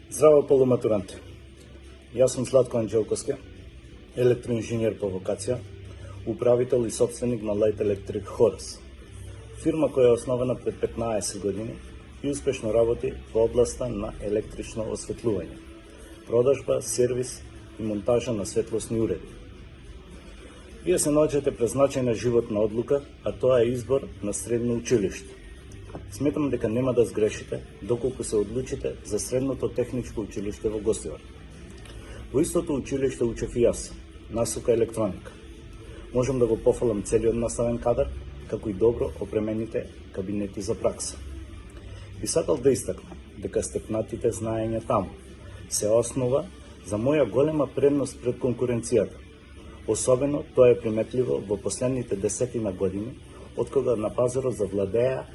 Здраво полуматуранти. Јас сум Златко Анđелковски, електроинженер по вокација, управител и собственик на Light Electric Horus, фирма која е основана пред 15 години и успешно работи во областа на електрично осветлување, продажба, сервис и монтажа на светлосни уреди. Вие се наоѓате пред значајна животна одлука, а тоа е избор на средно училиште. Сметам дека нема да сгрешите доколку се одлучите за средното техничко училиште во Гостивар. Во истото училиште учев и јас, насока електроника. Можам да го пофалам целиот наставен кадар, како и добро опремените кабинети за пракса. Би сакал да истакнам дека стекнатите знаења таму се основа за моја голема предност пред конкуренцијата. Особено тоа е приметливо во последните десетина години, откога на пазарот завладеа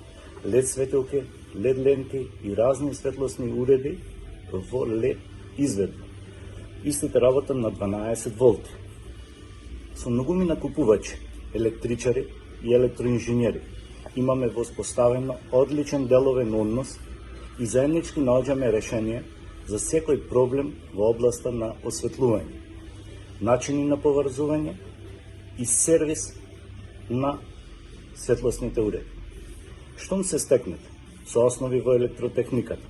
LED светилки, LED ленти и разни светлосни уреди во LED изведба. Истите работам на 12 волти. Со многумина купувачи, електричари и електроинженери имаме воспоставено одличен деловен однос и заеднички наоѓаме решение за секој проблем во областа на осветлување, начини на поврзување и сервис на светлосните уреди. Штом се стекнете со основи во електротехниката,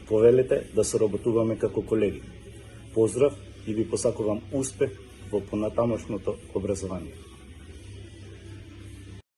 повелете да соработуваме како колеги. Поздрав и ви посакувам успех во понатамошното образование.